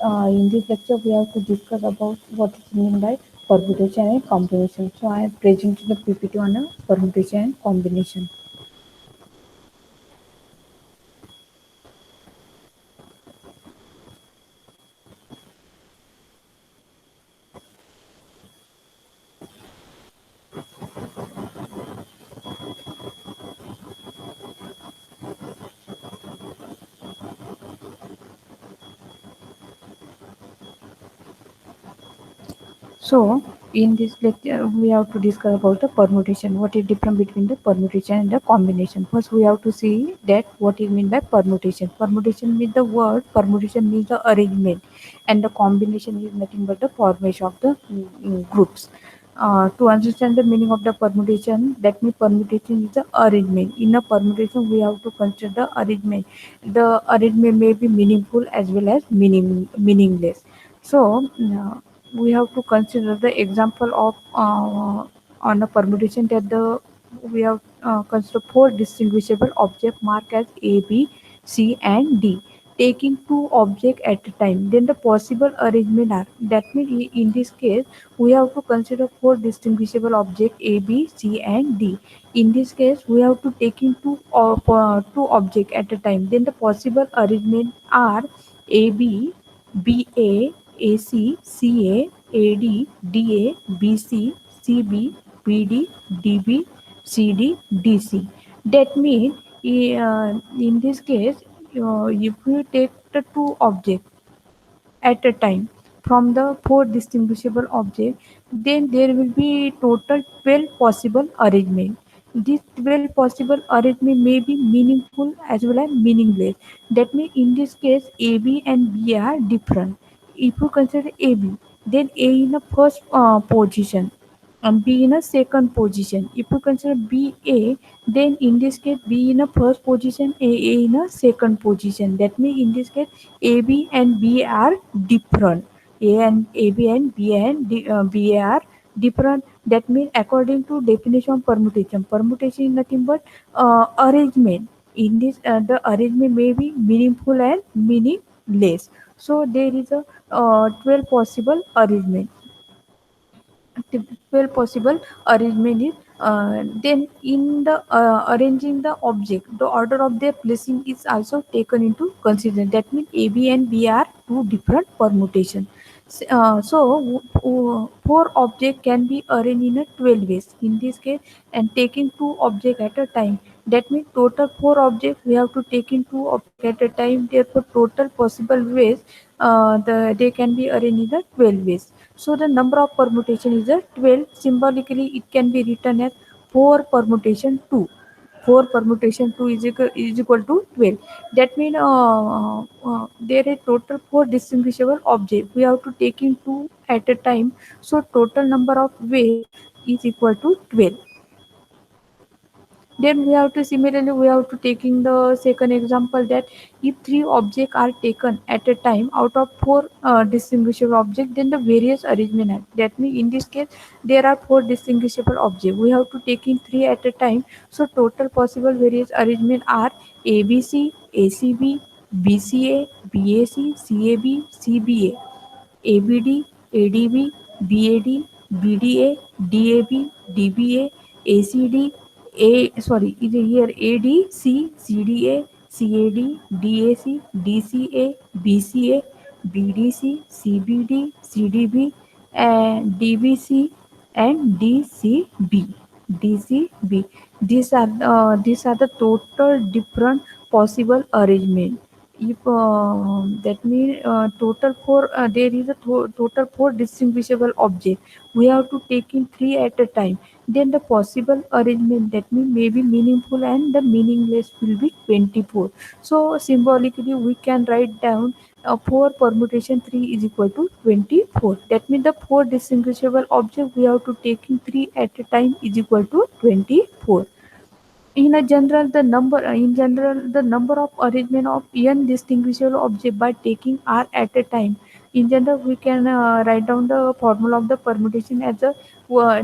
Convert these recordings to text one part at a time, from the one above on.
In this lecture, we have to discuss about what is meant by permutation and combination. So, I am presenting the PPT on a permutation and combination. So, in this lecture, we have to discuss about the permutation. What is different between the permutation and the combination? First, we have to see that what is meant by permutation. Permutation means the word. Permutation means the arrangement, and the combination is nothing but the formation of the groups. To understand the meaning of the permutation, that means permutation is the arrangement. In a permutation, we have to consider the arrangement. The arrangement may be meaningful as well as meaningless. So, we have to consider the example of on a permutation that the we have consider four distinguishable objects marked as A, B, C, and D. Taking two objects at a time, then the possible arrangement are that means in this case we have to consider four distinguishable objects A, B, C, and D. In this case, we have to taking two objects at a time. Then the possible arrangement are A, B, B, A, AC, CA, AD, DA, BC, CB, BD, DB, CD, DC. That means in this case, if you take the two objects at a time from the four distinguishable objects, then there will be total 12 possible arrangement. These 12 possible arrangement may be meaningful as well as meaningless. That means in this case, AB and B are different. If you consider AB, then A in the first position and B in a second position. If you consider BA, then in this case B in a first position, A in a second position. That means in this case AB and B are different. AB and BA are different. That means according to definition of permutation, permutation is nothing but arrangement. In this, the arrangement may be meaningful and meaningless. So there is a 12 possible arrangement. 12 possible arrangement is then in the arranging the object, the order of their placing is also taken into consideration. That means A, B, and B are two different permutation. Four object can be arranged in a 12 ways in this case, and taking two object at a time. That means total four objects we have to take in two object at a time. Therefore, total possible ways they can be arranged in the 12 ways. So the number of permutation is a 12. Symbolically, it can be written as 4 permutation 2. 4 permutation 2 is equal to 12. That means there is total 4 distinguishable objects. We have to take in 2 at a time. So total number of ways is equal to 12. Then we have to similarly we have to taking the second example that if three objects are taken at a time out of four distinguishable objects, then the various arrangement are. That means in this case there are four distinguishable objects. We have to take in three at a time. So total possible various arrangement are ABC, ACB, BCA, BAC, CAB, CBA. ABD, ADB, BAD, BDA, DAB, DBA, ACD, is here ADC, CDA, CAD, DAC, DCA, BCA, BDC, CBD, CDB, and DBC, and DCB. DCB. These are the total different possible arrangement. If that means total four there is a total four distinguishable object, we have to take in three at a time. Then the possible arrangement, that means may be meaningful and the meaningless will be 24. So symbolically we can write down 4 permutation 3 is equal to 24. That means the four distinguishable object we have to take in three at a time is equal to 24. In general, the number of arrangement of n distinguishable object by taking r at a time. In general, we can write down the formula of the permutation as a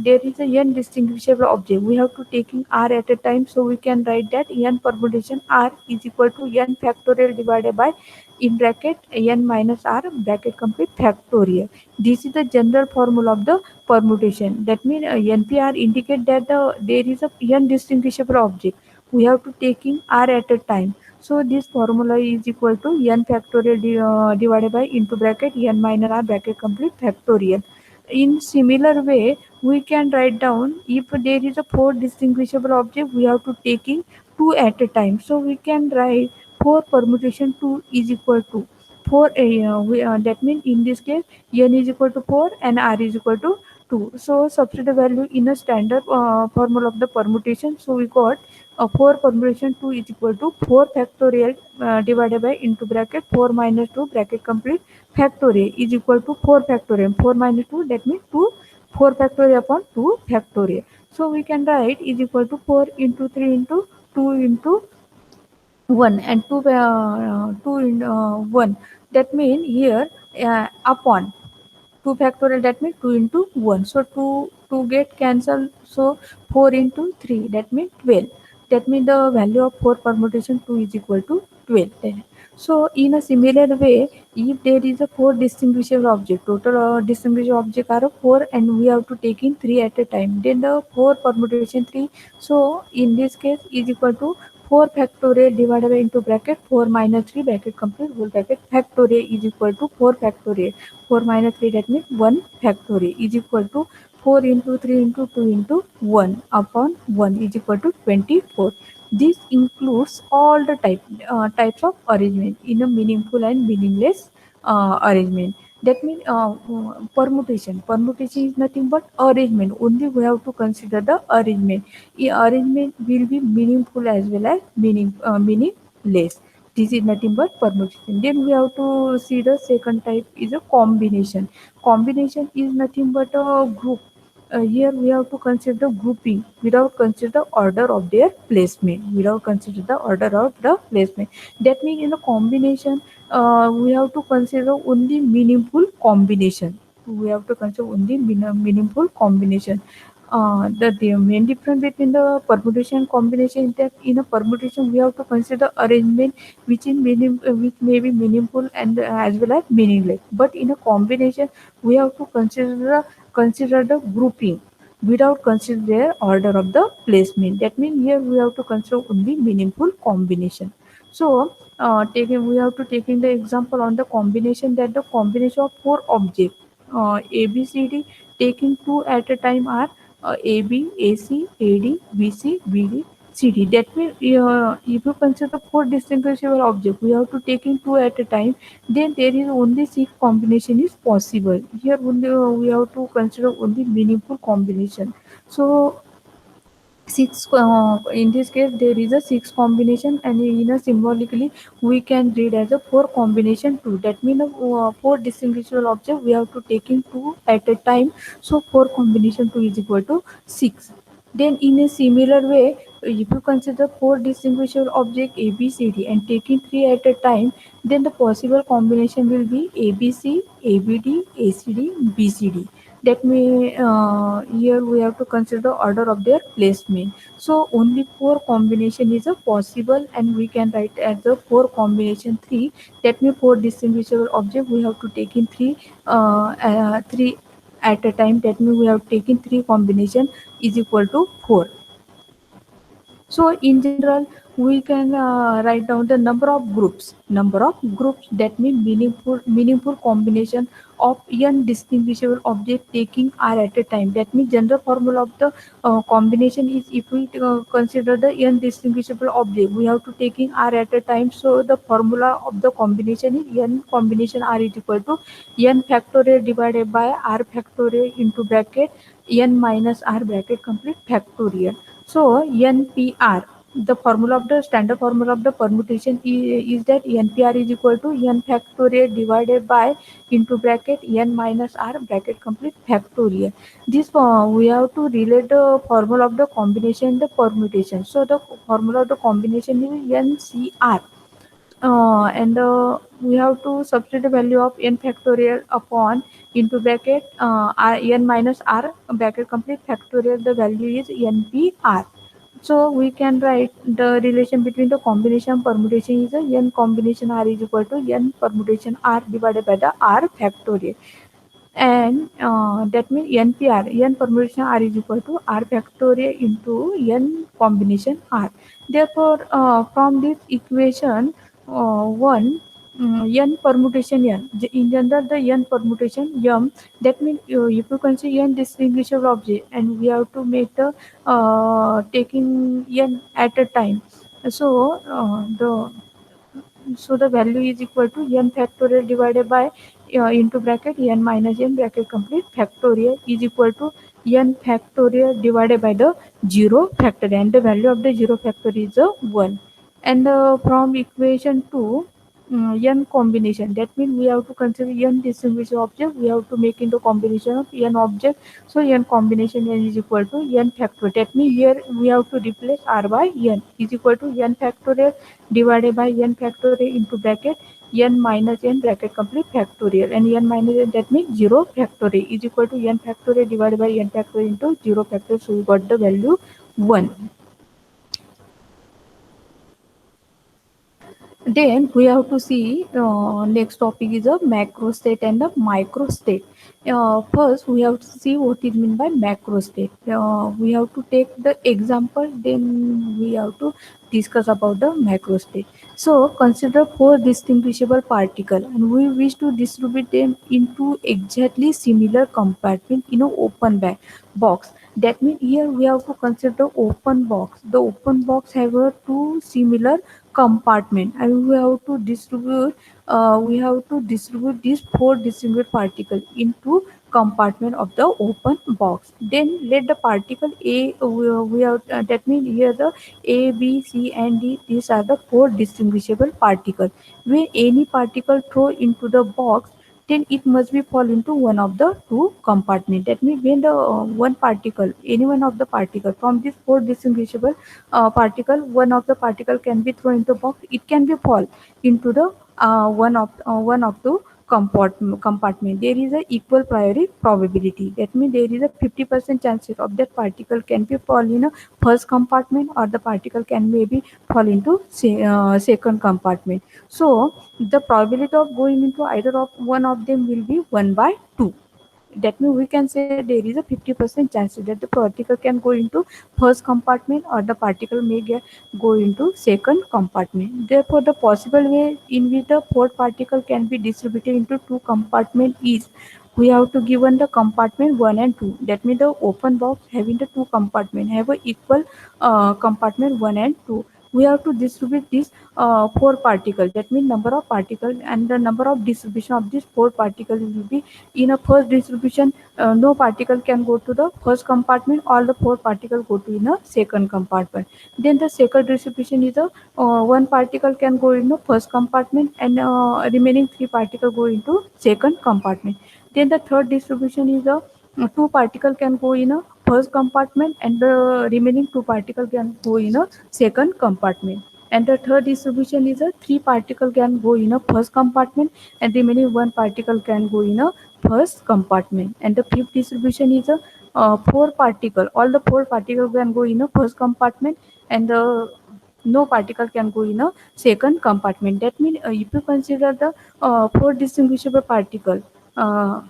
there is a n distinguishable object. We have to taking r at a time, so we can write that n permutation r is equal to n factorial divided by in bracket n minus r bracket complete factorial. This is the general formula of the permutation. That means NPR indicate that there is a n distinguishable object. We have to taking r at a time. So this formula is equal to n factorial divided by into bracket n minus r bracket complete factorial. In similar way, we can write down if there is a four distinguishable object, we have to taking two at a time. So we can write 4 permutation 2 is equal to 4. That means in this case n is equal to 4 and r is equal to 2. So substitute the value in a standard formula of the permutation. So we got 4 permutation 2 is equal to 4 factorial divided by into bracket 4 minus 2 bracket complete factorial is equal to 4 factorial. 4 minus 2, that means 2, 4 factorial upon 2 factorial. So we can write is equal to 4 into 3 into 2 into 1 and 2 2 in 1. That means here upon 2 factorial, that means 2 into 1. So 2 get cancelled. So 4 into 3, that means 12. That means the value of 4 permutation 2 is equal to 12. So in a similar way, if there is a 4 distinguishable object, total distinguishable object are 4 and we have to take in 3 at a time. Then the 4 permutation 3. So in this case is equal to 4 factorial divided by into bracket 4 minus 3 bracket complete whole bracket factorial is equal to 4 factorial. 4 minus 3, that means 1 factorial is equal to 4 into 3 into 2 into 1 upon 1 is equal to 24. This includes all the types of arrangement in a meaningful and meaningless arrangement. That means permutation. Permutation is nothing but arrangement. Only we have to consider the arrangement. Arrangement will be meaningful as well as meaningless. This is nothing but permutation. Then we have to see the second type is a combination. Combination is nothing but a group. Here we have to consider grouping without consider the order of their placement. Without consider the order of the placement. That means in a combination, we have to consider only meaningful combination. We have to consider only meaningful combination. The main difference between the permutation and combination is that in a permutation we have to consider arrangement which may be meaningful and as well as meaningless. But in a combination we have to consider the grouping without consider their order of the placement. That means here we have to consider only meaningful combination. So taking we have to taking the example on the combination that the combination of four objects A B C D taking two at a time are AB, AC, AD, BC, BD, CD. That means if you consider four distinguishable objects, we have to take in two at a time. Then there is only six combination is possible. Here only we have to consider only meaningful combination. So six in this case there is a six combination and in a symbolically we can read as a four combination two. That means four distinguishable object we have to take in two at a time. So four combination two is equal to six. Then in a similar way, if you consider four distinguishable object A, B, C, D and taking three at a time, then the possible combination will be A, B, C, A, B, D, A, C, D, B, C, D. That may here we have to consider the order of their placement. So only four combination is a possible and we can write as a four combination three. That means four distinguishable object we have to take in three at a time. That means we have taken three combination is equal to 4. So in general, we can write down the number of groups. Number of groups that mean meaningful combination of n distinguishable object taking r at a time. That means general formula of the combination is if we consider the n distinguishable object, we have to taking r at a time. So the formula of the combination is n combination r is equal to n factorial divided by r factorial into bracket n minus r bracket complete factorial. So NPR, the formula of the standard formula of the permutation is that NPR is equal to n factorial divided by into bracket n minus r bracket complete factorial. This we have to relate the formula of the combination, the permutation. So the formula of the combination is NCR. and we have to substitute the value of n factorial upon into bracket n minus r bracket complete factorial. The value is npr. So we can write the relation between the combination permutation is a n combination r is equal to n permutation r divided by the r factorial. And that means NPR, n permutation R is equal to R factorial into n combination R. Therefore, from this equation, 1 n permutation n, in general the n permutation m, that means if you consider n distinguishable object and we have to make the taking n at a time. So the value is equal to n factorial divided by into bracket n minus n bracket complete factorial is equal to n factorial divided by the 0 factorial, and the value of the 0 factorial is a 1. And from equation 2, n combination, that means we have to consider n distinguishable object, we have to make into combination of n object. So n combination n is equal to n factorial, that means here we have to replace r by n is equal to n factorial divided by n factorial into bracket n minus n bracket complete factorial, and n minus n, that means 0 factorial is equal to n factorial divided by n factorial into 0 factorial. So we got the value 1. Then we have to see next topic is a macro state and a micro state. First, we have to see what is meant by macro state. We have to take the example, then we have to discuss about the macro state. So, consider four distinguishable particles, and we wish to distribute them into exactly similar compartment in an open box. That means here we have to consider the open box. The open box have two similar compartment, and we have to distribute these four distinguished particles into compartment of the open box. Then let the particle a we have that means here the a b c and d, these are the four distinguishable particles. When any particle throw into the box, then it must be fall into one of the two compartment. That means when the one particle, any one of the particle from these four distinguishable particle, one of the particle can be thrown into box, it can be fall into the one of the compartment. There is a equal priori probability, that means there is a 50% chances of that particle can be fall in a first compartment, or the particle can maybe fall into second compartment. So the probability of going into either of one of them will be 1 by 2. That means we can say there is a 50% chance that the particle can go into first compartment, or the particle may go into second compartment. Therefore, the possible way in which the fourth particle can be distributed into two compartments is, we have to given the compartment 1 and 2. That means the open box having the two compartment have a equal compartment 1 and 2. We have to distribute these four particles. That means number of particles and the number of distribution of these four particles will be in a first distribution. No particle can go to the first compartment, all the four particles go to in a second compartment. Then the second distribution is a one particle can go in the first compartment, and remaining three particles go into second compartment. Then the third distribution is a two particle can go in a first compartment, and the remaining two particle can go in a second compartment. And the third distribution is a three particle can go in a first compartment, and remaining one particle can go in a first compartment. And the fifth distribution is a four particle, all the four particles can go in a first compartment, and the no particle can go in a second compartment. That means if you consider the four distinguishable particle, uh,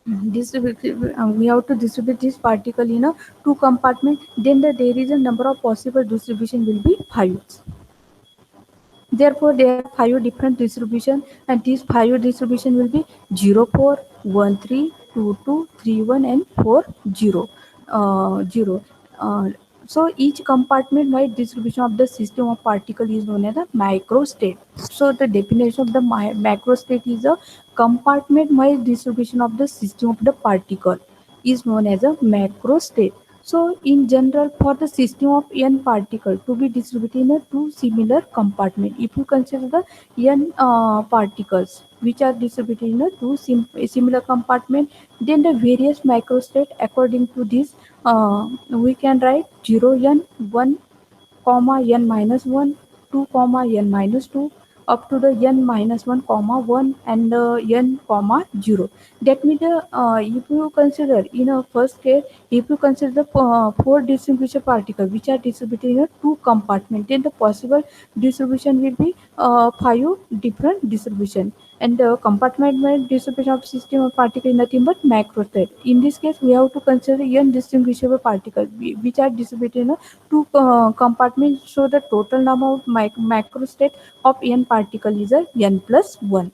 we have to distribute this particle in a two compartment, then there is a number of possible distribution will be five. Therefore, there are five different distribution, and these five distribution will be 0, 4, 1, 3, 2, 2, 3, 1, and 4, 0. 0. Uh, so each compartment wide distribution of the system of particle is known as a microstate. So the definition of the macrostate is a compartment wide distribution of the system of the particle is known as a macrostate. So, in general, for the system of n particle to be distributed in a two similar compartment, if you consider the n particles which are distributed in a two similar compartment, then the various microstate according to this, we can write 0 n 1 comma n minus 1, 2 comma n minus 2 up to the n minus 1 comma 1 and n comma 0. That means if you consider in a first case, if you consider the four distribution particles which are distributed in a two compartment, then the possible distribution will be five different distribution. And the compartment distribution of system of particle is nothing but macro state. In this case, we have to consider indistinguishable particles which are distributed in a two compartments. So the total number of macro state of n particle is a n plus 1.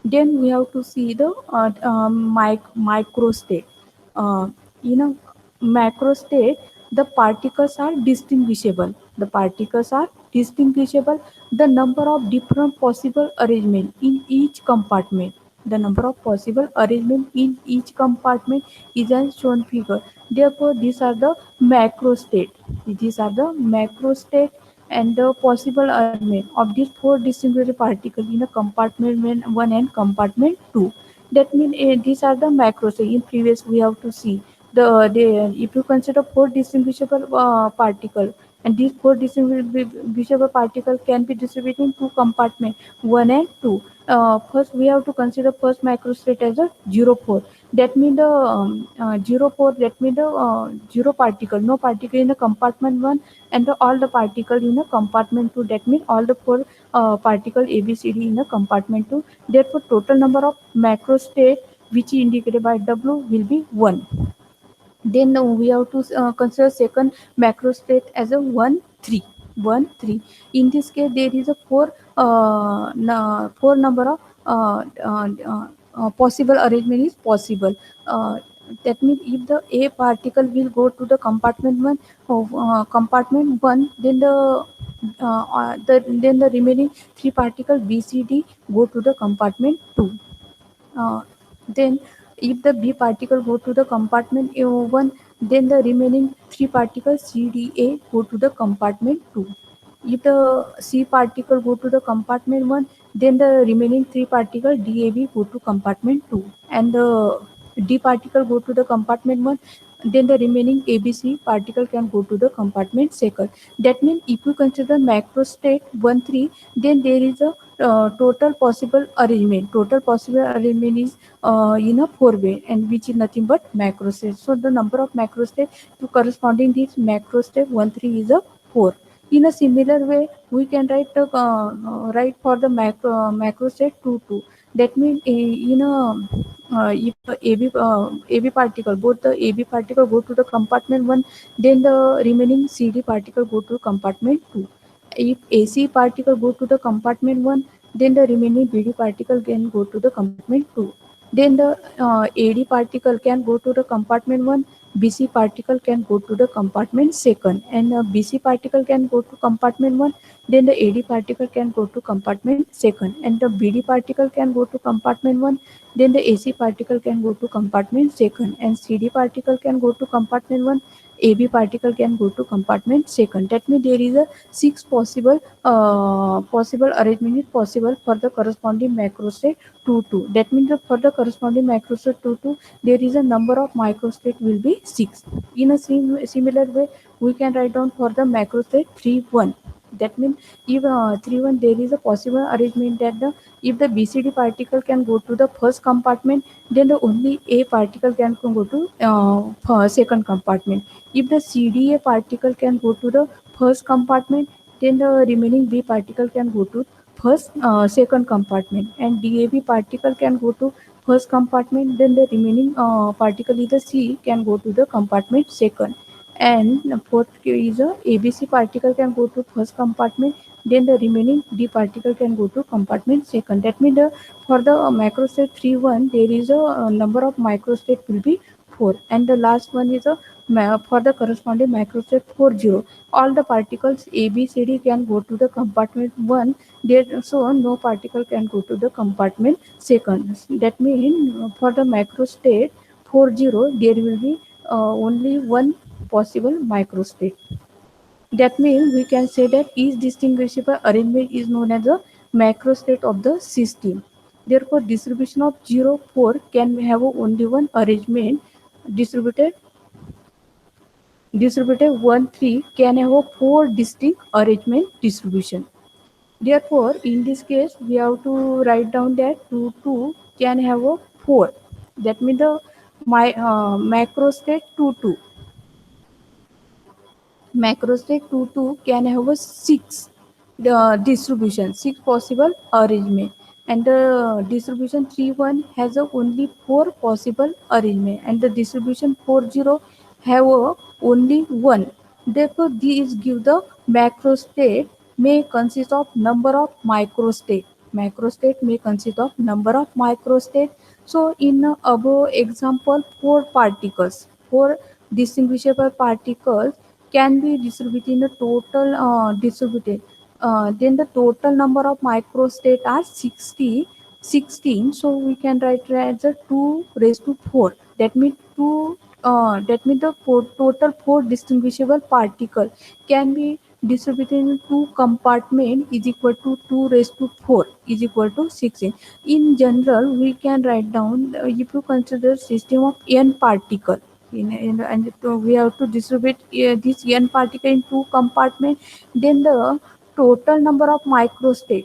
Then we have to see the micro state. In a macro state, the particles are distinguishable. The particles are distinguishable. The number of different possible arrangement in each compartment. The number of possible arrangement in each compartment is as shown figure. Therefore, these are the macro state. These are the macro state and the possible arrangement of these four distinguished particles in a compartment 1 and compartment 2. That means these are the macros. In previous we have to see the if you consider four distinguishable particle, and these four distinguishable particle can be distributed in two compartments 1 and 2. First we have to consider first macro state as a 0 4. That means the 0 4, that means the zero particle, no particle in the compartment 1 and all the particle in a compartment 2. That means all the four particle ABCD in a compartment 2. Therefore, total number of macro state which is indicated by W will be 1. Then we have to consider second macro state as a 1 3. 1 3. In this case, there is a four number of possible arrangement is possible. That means if the A particle will go to the compartment 1 of compartment 1, then the remaining three particles B C D go to the compartment 2. uh, then if the B particle go to the compartment A1, then the remaining three particles CDA go to the compartment 2. If the C particle go to the compartment 1, then the remaining three particles DAB go to compartment 2. And the D particle go to the compartment 1, then the remaining ABC particle can go to the compartment second. That means if you consider macro state 1 3, then there is a total possible arrangement. Total possible arrangement is in a four way, and which is nothing but macro state. So the number of macro state to corresponding this macro state 1 3 is a 4. In a similar way, we can write for the macro state 2 2. That means in a if AB particle, both the AB particle go to the compartment 1, then the remaining CD particle go to compartment 2. If AC particle go to the compartment 1, then the remaining BD particle can go to the compartment 2. Then the AD particle can go to the compartment 1, BC particle can go to the compartment second, and BC particle can go to compartment 1, then the AD particle can go to compartment second, and the BD particle can go to compartment 1, then the AC particle can go to compartment second, and CD particle can go to compartment 1, AB particle can go to compartment second. That means there is a six possible arrangement is possible for the corresponding macrostate 2 2. That means for the corresponding macrostate 2 2, there is a number of microstate will be 6. In a similar way, we can write down for the macrostate 3 1. That means if 3 1, there is a possible arrangement that if the BCD particle can go to the first compartment, then the only A particle can go to second compartment. If the CDA particle can go to the first compartment, then the remaining B particle can go to second compartment, and DAB particle can go to first compartment, then the remaining particle is the C can go to the compartment second, and fourth is a ABC particle can go to first compartment, then the remaining D particle can go to compartment second. That means for the macrostate 3 1, there is a number of microstate will be 4, and the last one is a for the corresponding macrostate 4 0. All the particles A, B, C, D can go to the compartment 1, there so no particle can go to the compartment second. That means for the macrostate 4 0, there will be only one possible microstate. That means we can say that each distinguishable arrangement is known as a macrostate of the system. Therefore, distribution of 0 4 can have only one arrangement distributed distributed 1, 3 can have a 4 distinct arrangement distribution. Therefore, in this case, we have to write down that 2, 2 can have a 4. That means the macro state 2, 2. Macrostate 2 can have a 6 distribution, 6 possible arrangement, and the distribution 3 1 has a only 4 possible arrangement, and the distribution 4 0 have a only 1. Therefore, these give the macrostate may consist of number of microstate. Macrostate may consist of number of microstate. So, in above example, 4 particles, 4 distinguishable particles can be distributed in a total distributed. Then the total number of microstate are 16. So we can write it as a 2 raised to 4. That means the total 4 distinguishable particle can be distributed in two compartment is equal to 2 raised to 4 is equal to 16. In general, we can write down if you consider system of n particle and we have to distribute this n particle in two compartments, then the total number of microstate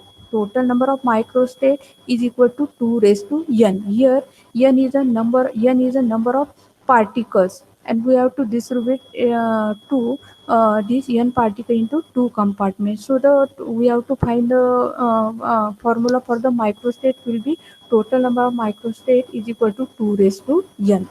is equal to 2 raised to n. Here n is a number of particles, and we have to distribute this n particle into two compartments. So the we have to find the formula for the microstate will be total number of microstate is equal to 2 raised to n.